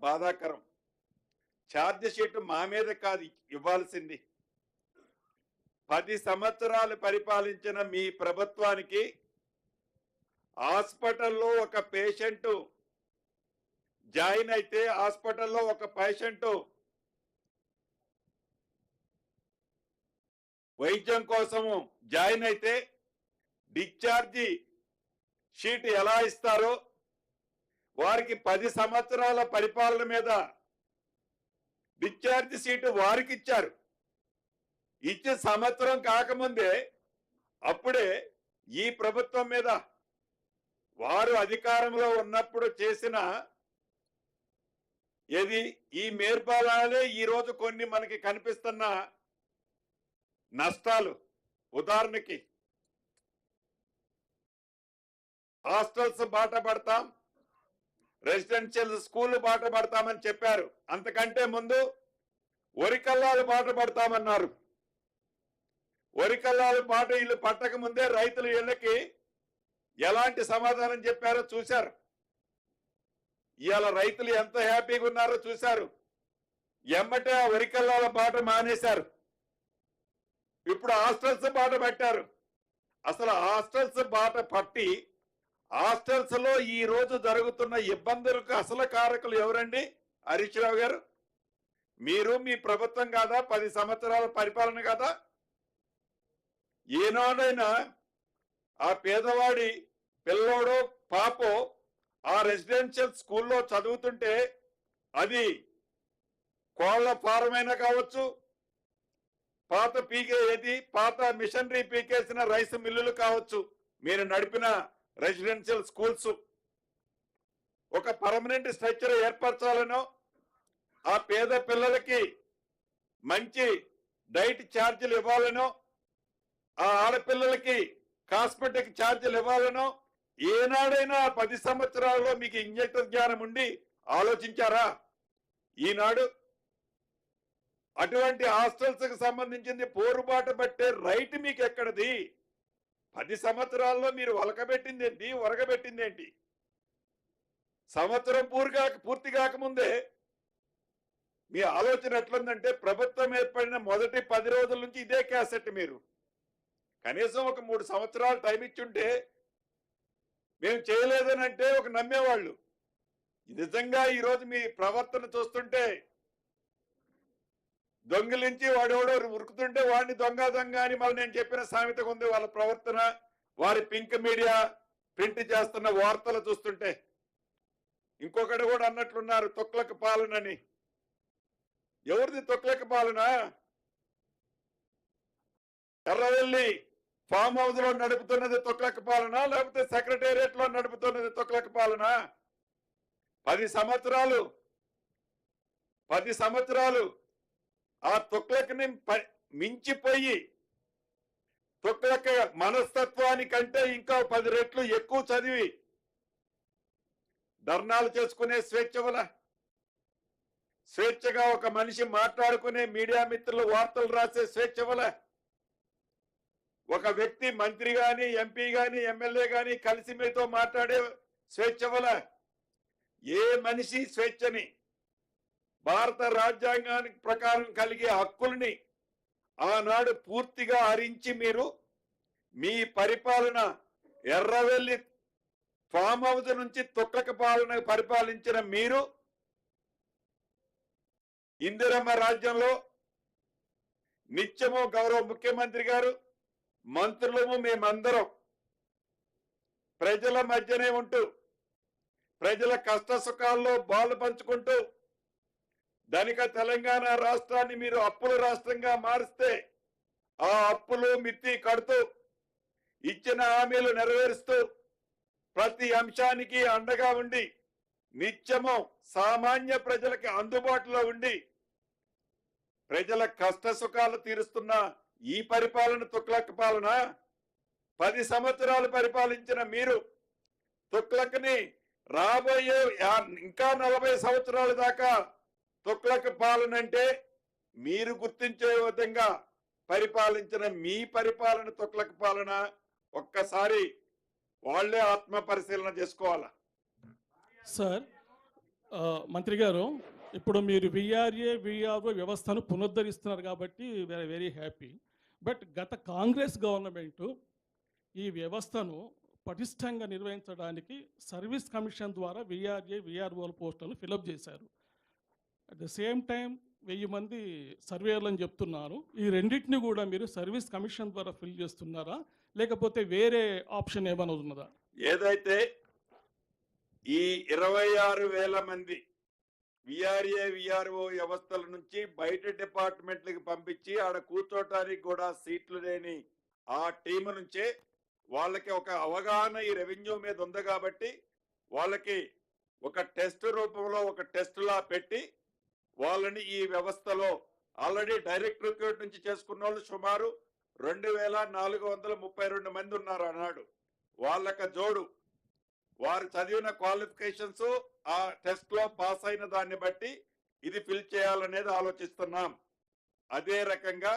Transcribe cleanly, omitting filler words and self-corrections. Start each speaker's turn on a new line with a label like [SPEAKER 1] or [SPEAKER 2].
[SPEAKER 1] బాధాకరం. Charge sheet మా మీద కాదు ఇవ్వాల్సింది. 10 సంవత్సరాలు పరిపాలించిన మీ ప్రభుత్వానికి హాస్పిటల్లో ఒక పేషెంట్ జాయిన్ అయితే, హాస్పిటల్లో ఒక పేషెంట్ వైద్యం కోసము జాయిన్ అయితే డిశ్చార్జి షీట్ ఎలా ఇస్తారో వారికి 10 సంవత్సరాల పరిపాలన మీద డిశ్చార్జ్ షీట్ వారికి ఇచ్చారు. ఇచ్చే సంవత్సరం కాకముందే అప్పుడే ఈ ప్రభుత్వం మీద వారు అధికారంలో ఉన్నప్పుడు చేసిన ఈ మేర్పాలనే ఈ రోజు కొన్ని మనకి కనిపిస్తున్న నష్టాలు. ఉదాహరణకి హాస్టల్స్ బాట పడతాం, రెసిడెన్షియల్ స్కూల్ బాట పడతామని చెప్పారు. అంతకంటే ముందు వరికల్లాలు బాట పడతామన్నారు. వరికల్లాలు బాట ఇల్లు పట్టక ముందే రైతుల ఇళ్ళకి ఎలాంటి సమాధానం చెప్పారో చూశారు. ఇవాళ రైతులు ఎంత హ్యాపీగా ఉన్నారో చూశారు. ఎమ్మటే ఆ వరికల్లాల బాట మానేశారు. ఇప్పుడు హాస్టల్స్ బాట పట్టారు. అసలు హాస్టల్స్ బాట పట్టి హాస్టల్స్ లో ఈ రోజు జరుగుతున్న ఇబ్బందులకు అసలు కారకులు ఎవరండి? హరీష్ రావు గారు, మీరు మీ ప్రభుత్వం కాదా? 10 సంవత్సరాల పరిపాలన కాదా? ఏనాడైనా ఆ పేదవాడి పిల్లోడో పాపో ఆ రెసిడెన్షియల్ స్కూల్లో చదువుతుంటే అది కోళ్ల ఫారం అయినా కావచ్చు, పాత మిషనరీ పీకేసిన రైస్ మిల్లులు కావచ్చు, మీరు నడిపిన రెసిడెన్షియల్ స్కూల్స్ ఒక పర్మనెంట్ స్ట్రక్చర్ ఏర్పరచాలనో, ఆ పేద పిల్లలకి మంచి డైట్ ఛార్జీలు ఇవ్వాలనో, ఆ ఆడపిల్లలకి కాస్మెటిక్ ఛార్జీలు ఇవ్వాలనో ఏనాడైనా 10 సంవత్సరాల్లో మీకు ఇంజెక్టర్ జ్ఞానం ఉండి ఆలోచించారా? ఈనాడు అటువంటి హాస్టల్స్ కి సంబంధించింది పోరుబాట పట్టే రైట్ మీకు ఎక్కడది? 10 సంవత్సరాల్లో మీరు ఒలకబెట్టింది ఏంటి, ఒరగబెట్టింది ఏంటి? సంవత్సరం పూర్తి కాకముందే మీ ఆలోచన ఎట్లుందంటే, ప్రభుత్వం ఏర్పడిన మొదటి 10 రోజుల నుంచి ఇదే క్యాసెట్. మీరు కనీసం ఒక 3 సంవత్సరాలు టైం ఇచ్చుంటే మేము చేయలేదని అంటే ఒక నమ్మేవాళ్ళు. నిజంగా ఈరోజు మీ ప్రవర్తన చూస్తుంటే, దొంగిలించి వాడెవడో ఉరుకుతుంటే వాడిని దొంగ దొంగ అని మళ్ళీ నేను చెప్పిన సామెతగా ఉంది వాళ్ళ ప్రవర్తన. వారి పింక్ మీడియా ప్రింట్ చేస్తున్న వార్తలు చూస్తుంటే ఇంకొకటి కూడా అన్నట్లున్నారు, తొక్లక పాలనని. ఎవరిది తొక్లక పాలన? ఎర్రవెల్లి ఫామ్ హౌస్ లో నడుపుతున్నది తొక్లక పాలన, లేకపోతే సెక్రటేరియట్ లో నడుపుతున్నది తొక్లక పాలన? 10 సంవత్సరాలు ఆ తొక్లకని మించిపోయి తొక్లక మనస్తత్వానికంటే ఇంకా 10 రెట్లు ఎక్కువ చదివి ధర్నాలు చేసుకునే స్వేచ్ఛగా ఒక మనిషి మాట్లాడుకునే, మీడియా మిత్రులు వార్తలు రాసే స్వేచ్ఛ వల్ల, ఒక వ్యక్తి మంత్రి గాని, ఎంపీ గాని, ఎమ్మెల్యే గాని కలిసి మీతో మాట్లాడే స్వేచ్ఛ వల్ల, ఏ మనిషి స్వేచ్ఛని, భారత రాజ్యాంగానికి ప్రకారం కలిగే హక్కుల్ని ఆనాడు పూర్తిగా హరించి మీరు మీ పరిపాలన ఎర్రవెల్లి ఫామ్ హౌస్ నుంచి తొక్లక పాలన పరిపాలించిన మీరు ఇందిరమ్మ రాజ్యంలో నిత్యము గౌరవ ముఖ్యమంత్రి గారు, మంత్రులము, మేమందరం ప్రజల మధ్యనే ఉంటూ ప్రజల కష్ట సుఖాల్లో బాలు పంచుకుంటూ ధనిక తెలంగాణ రాష్ట్రాన్ని మీరు అప్పుల రాష్ట్రంగా మారిస్తే ఆ అప్పులు మిత్తి కడుతూ ఇచ్చిన హామీలు నెరవేరుస్తూ ప్రతి అంశానికి అండగా ఉండి నిత్యము సామాన్య ప్రజలకి అందుబాటులో ఉండి ప్రజల కష్ట సుఖాలు తీరుస్తున్న ఈ పరిపాలన తొక్లక పాలన? 10 సంవత్సరాలు పరిపాలించిన మీరు తొక్లకని రాబోయే ఇంకా 40 సంవత్సరాల దాకా తొక్లక పాలన అంటే మీరు గుర్తించే విధంగా పరిపాలించిన మీ పరిపాలన తొక్లక పాలన? ఒక్కసారి వాళ్లే ఆత్మ పరిశీలన చేసుకోవాలా?
[SPEAKER 2] సార్ మంత్రి గారు, ఇప్పుడు మీరు విఆర్ఏ విఆర్ఓ వ్యవస్థను పునరుద్ధరిస్తున్నారు కాబట్టి వెరీ వెరీ హ్యాపీ. బట్ గత కాంగ్రెస్ గవర్నమెంటు ఈ వ్యవస్థను పటిష్టంగా నిర్వహించడానికి సర్వీస్ కమిషన్ ద్వారా విఆర్ఏ విఆర్ఓల పోస్టులను ఫిలప్ చేశారు. అట్ ద సేమ్ టైం 1000 మంది సర్వేయర్లని చెప్తున్నారు. ఈ రెండింటిని కూడా మీరు సర్వీస్ కమిషన్ ద్వారా ఫిల్ చేస్తున్నారా, లేకపోతే వేరే ఆప్షన్ ఏమైనా ఉన్నదా?
[SPEAKER 1] ఏదైతే ఈ 26,000 మంది విఆర్ఏ విఆర్ఓ వ్యవస్థల నుంచి బయట డిపార్ట్మెంట్లకు పంపించి ఆడ కూర్చోటానికి కూడా సీట్లు లేని ఆ టీం నుంచే వాళ్ళకి ఒక అవగాహన ఈ రెవెన్యూ మీద ఉంది కాబట్టి వాళ్ళకి ఒక టెస్ట్ రూపంలో ఒక టెస్ట్ లా పెట్టి వాళ్ళని ఈ వ్యవస్థలో ఆల్రెడీ డైరెక్ట్ రిక్రూట్ నుంచి చేసుకున్న వాళ్ళు సుమారు 2,432 మంది ఉన్నారు అన్నాడు. వాళ్ళక జోడు వారు చదివిన క్వాలిఫికేషన్స్ ఆ టెస్ట్ లో పాస్ అయిన దాన్ని బట్టి ఇది ఫిల్ చేయాలనేది ఆలోచిస్తున్నాం. అదే రకంగా